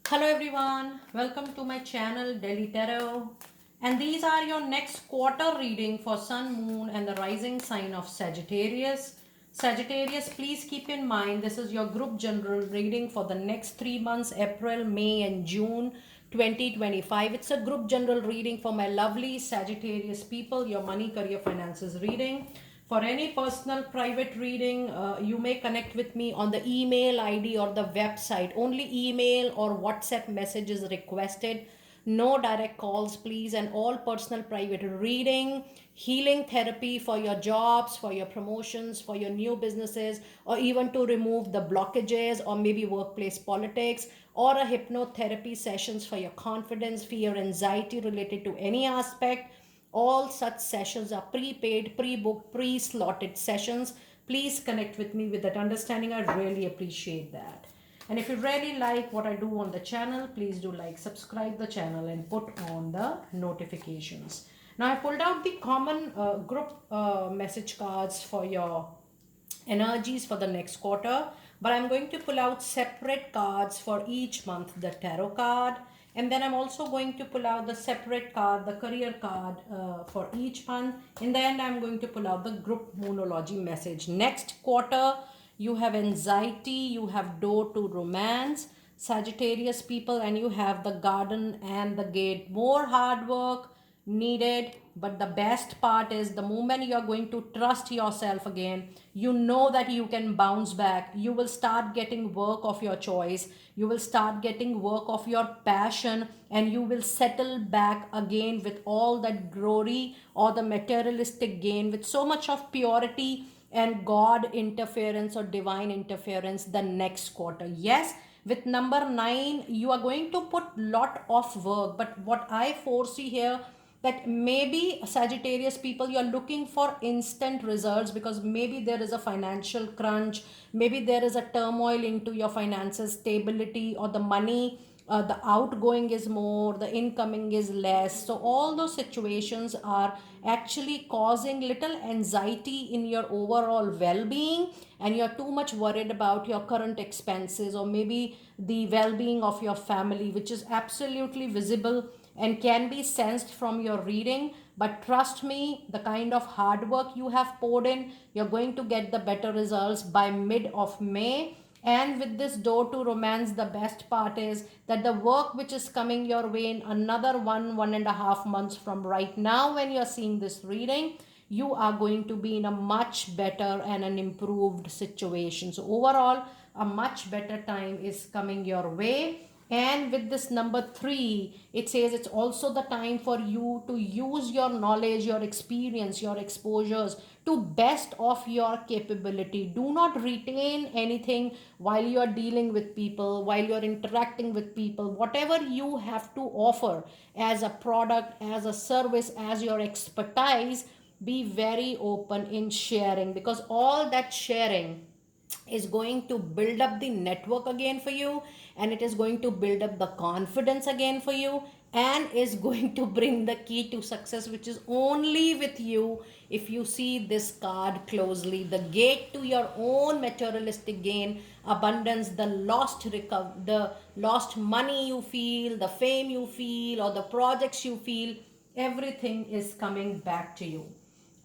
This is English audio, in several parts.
Hello everyone, welcome to my channel Delhi Tarot, and these are your next quarter reading for Sun, Moon and the rising sign of Sagittarius. Sagittarius, please keep in mind this is your group general reading for the next 3 months, April, May and June 2025. It's a group general reading for my lovely Sagittarius people, your money, career, finances reading. For any personal private reading, you may connect with me on the email ID or the website. Only email or WhatsApp message is requested. No direct calls, please. And all personal private reading, healing therapy for your jobs, for your promotions, for your new businesses, or even to remove the blockages or maybe workplace politics, or a hypnotherapy sessions for your confidence, fear, anxiety related to any aspect. All such sessions are prepaid, pre-booked, pre-slotted sessions. Please connect with me with that understanding. I really appreciate that. And if you really like what I do on the channel, please do like, subscribe the channel and put on the notifications. Now I pulled out the common group message cards for your energies for the next quarter, but I'm going to pull out separate cards for each month, the tarot card, and then I'm also going to pull out the separate card, the career card, for each month. In the end, I'm going to pull out the group moonology message. Next quarter, you have anxiety, you have door to romance, Sagittarius people, and you have the garden and the gate. More hard work needed, but the best part is the moment you are going to trust yourself again, you know that you can bounce back. You will start getting work of your choice, you will start getting work of your passion, and you will settle back again with all that glory or the materialistic gain with so much of purity and God interference or divine interference the next quarter. Yes, with number 9 you are going to put lot of work, but what I foresee here, that maybe Sagittarius people, you're looking for instant results because maybe there is a financial crunch, maybe there is a turmoil into your finances, stability, or the money, the outgoing is more, the incoming is less. So all those situations are actually causing little anxiety in your overall well-being, and you're too much worried about your current expenses or maybe the well-being of your family, which is absolutely visible and can be sensed from your reading. But trust me, the kind of hard work you have poured in, you're going to get the better results by mid of May. And with this door to romance, the best part is that the work which is coming your way in another 1.5 months from right now, when you're seeing this reading, you are going to be in a much better and an improved situation. So overall, a much better time is coming your way. And with this number 3, it says it's also the time for you to use your knowledge, your experience, your exposures to best of your capability. Do not retain anything while you are dealing with people, while you are interacting with people. Whatever you have to offer as a product, as a service, as your expertise, be very open in sharing, because all that sharing is going to build up the network again for you, and it is going to build up the confidence again for you, and is going to bring the key to success, which is only with you. If you see this card closely, the gate to your own materialistic gain, abundance, the the lost money you feel, the fame you feel, or the projects you feel, everything is coming back to you.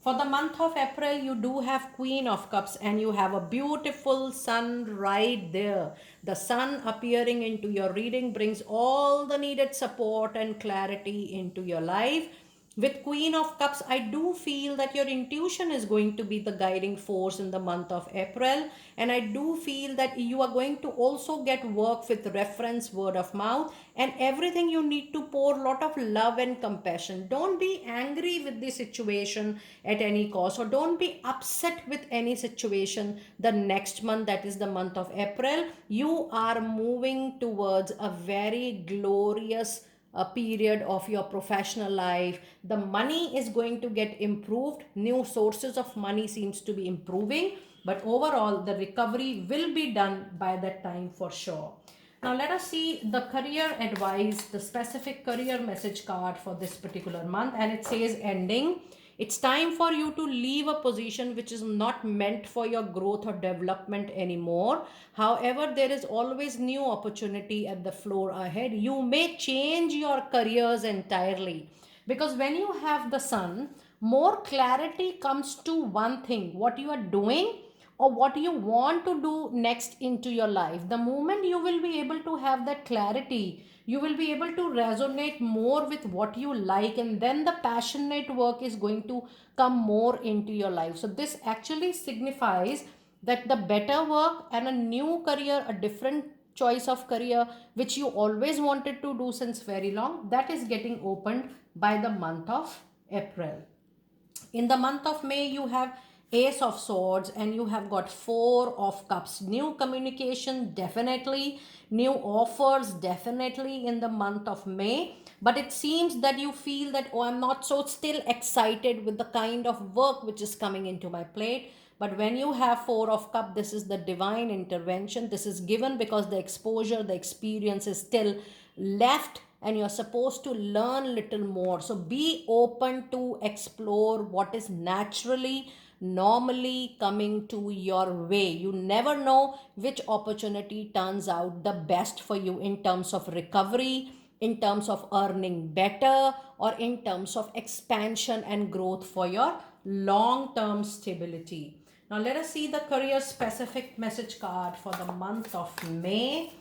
For the month of April, you do have Queen of Cups, and you have a beautiful sun right there. The sun appearing into your reading brings all the needed support and clarity into your life. With Queen of Cups, I do feel that your intuition is going to be the guiding force in the month of April. And I do feel that you are going to also get work with reference, word of mouth, and everything you need to pour a lot of love and compassion. Don't be angry with the situation at any cost, or don't be upset with any situation the next month, that is the month of April. You are moving towards a very glorious a period of your professional life. The money is going to get improved, new sources of money seems to be improving, but overall the recovery will be done by that time for sure. Now let us see the career advice, the specific career message card for this particular month, and it says ending. It's time for you to leave a position which is not meant for your growth or development anymore. However, there is always new opportunity at the floor ahead. You may change your careers entirely, because when you have the sun, more clarity comes to one thing, what you are doing or what you want to do next into your life. The moment you will be able to have that clarity, you will be able to resonate more with what you like, and then the passionate work is going to come more into your life. So this actually signifies that the better work and a new career, a different choice of career which you always wanted to do since very long, that is getting opened by the month of April. In the month of May, you have Ace of Swords and you have got Four of Cups. New communication, definitely. New offers, definitely in the month of May. But it seems that you feel that, oh, I'm not so still excited with the kind of work which is coming into my plate. But when you have Four of Cup, this is the divine intervention. This is given because the exposure, the experience is still left, and you're supposed to learn little more. So be open to explore what is naturally, normally coming to your way. You never know which opportunity turns out the best for you in terms of recovery, in terms of earning better, or in terms of expansion and growth for your long term stability. Now, let us see the career specific message card for the month of May.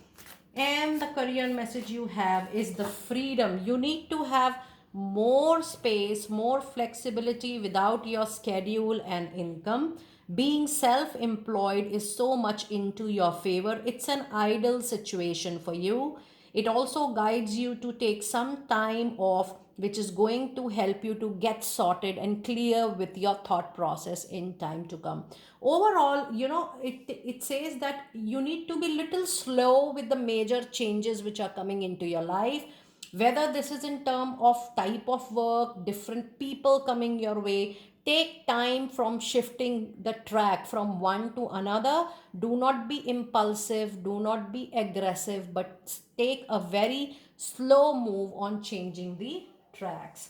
And the career message you have is the freedom. You need to have more space, more flexibility without your schedule and income. Being self employed is so much into your favor. It's an ideal situation for you. It also guides you to take some time off, which is going to help you to get sorted and clear with your thought process in time to come. Overall, it says that you need to be little slow with the major changes which are coming into your life, whether this is in term of type of work, different people coming your way. Take time from shifting the track from one to another. Do not be impulsive, do not be aggressive, but take a very slow move on changing the tracks.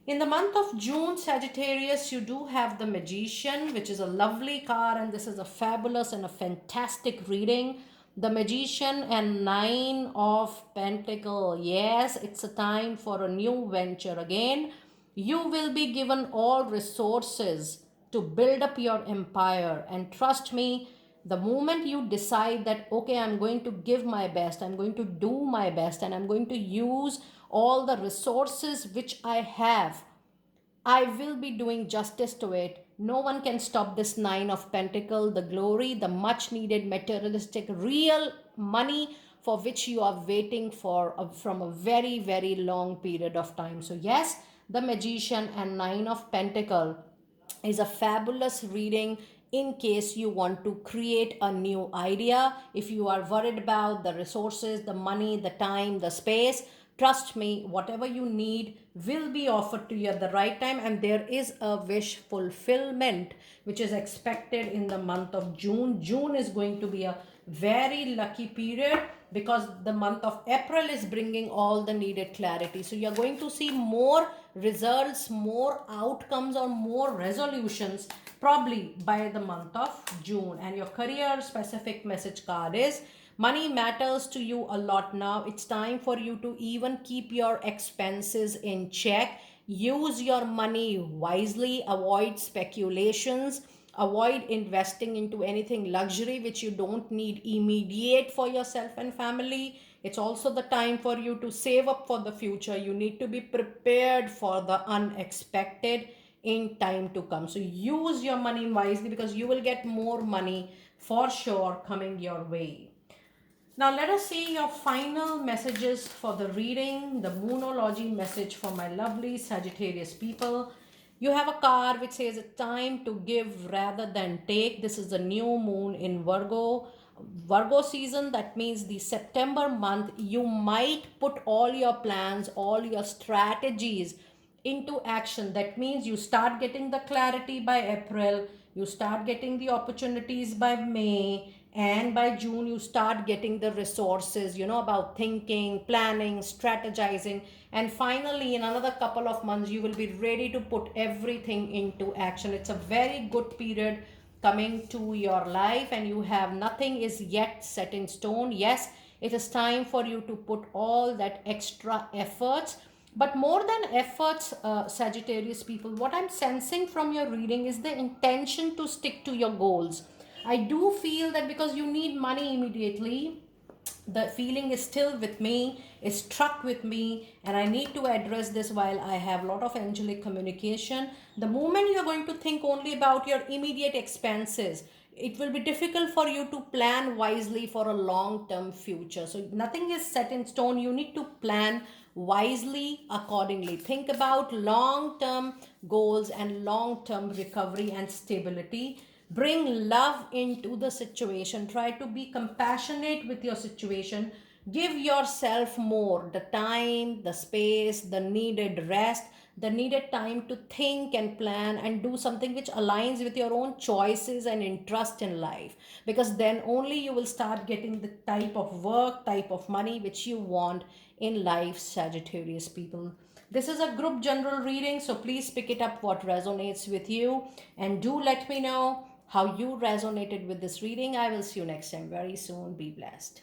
In the month of June, Sagittarius, you do have the Magician, which is a lovely card, and this is a fabulous and a fantastic reading. The Magician and Nine of Pentacle. Yes, it's a time for a new venture again. You will be given all resources to build up your empire, and trust me, the moment you decide that, okay, I'm going to give my best, I'm going to do my best, and I'm going to use all the resources which I have, I will be doing justice to it. No one can stop this Nine of Pentacle, the glory, the much needed materialistic, real money for which you are waiting for from a very, very long period of time. So, yes, the Magician and Nine of Pentacle is a fabulous reading in case you want to create a new idea. If you are worried about the resources, the money, the time, the space, trust me, whatever you need will be offered to you at the right time, and there is a wish fulfillment which is expected in the month of June. June is going to be a very lucky period because the month of April is bringing all the needed clarity. So you're going to see more results, more outcomes, or more resolutions probably by the month of June. And your career specific message card is money matters to you a lot now. It's time for you to even keep your expenses in check. Use your money wisely, avoid speculations, avoid investing into anything luxury which you don't need immediate for yourself and family. It's also the time for you to save up for the future. You need to be prepared for the unexpected in time to come. So use your money wisely because you will get more money for sure coming your way. Now let us see your final messages for the reading, the Moonology message for my lovely Sagittarius people. You have a card which says it's time to give rather than take. This is the new moon in Virgo. Virgo season, that means the September month, you might put all your plans, all your strategies into action. That means you start getting the clarity by April, you start getting the opportunities by May, and by June you start getting the resources, about thinking, planning, strategizing, and finally in another couple of months you will be ready to put everything into action. It's a very good period coming to your life, and you have nothing is yet set in stone. Yes, it is time for you to put all that extra efforts, but more than efforts, Sagittarius people, what I'm sensing from your reading is the intention to stick to your goals. I do feel that because you need money immediately, the feeling is still with me, is struck with me, and I need to address this while I have a lot of angelic communication. The moment you're going to think only about your immediate expenses, it will be difficult for you to plan wisely for a long term future. So nothing is set in stone. You need to plan wisely accordingly. Think about long term goals and long term recovery and stability. Bring love into the situation. Try to be compassionate with your situation. Give yourself more the time, the space, the needed rest, the needed time to think and plan and do something which aligns with your own choices and interest in life. Because then only you will start getting the type of work, type of money which you want in life, Sagittarius people. This is a group general reading, so please pick it up what resonates with you, and do let me know how you resonated with this reading. I will see you next time very soon. Be blessed.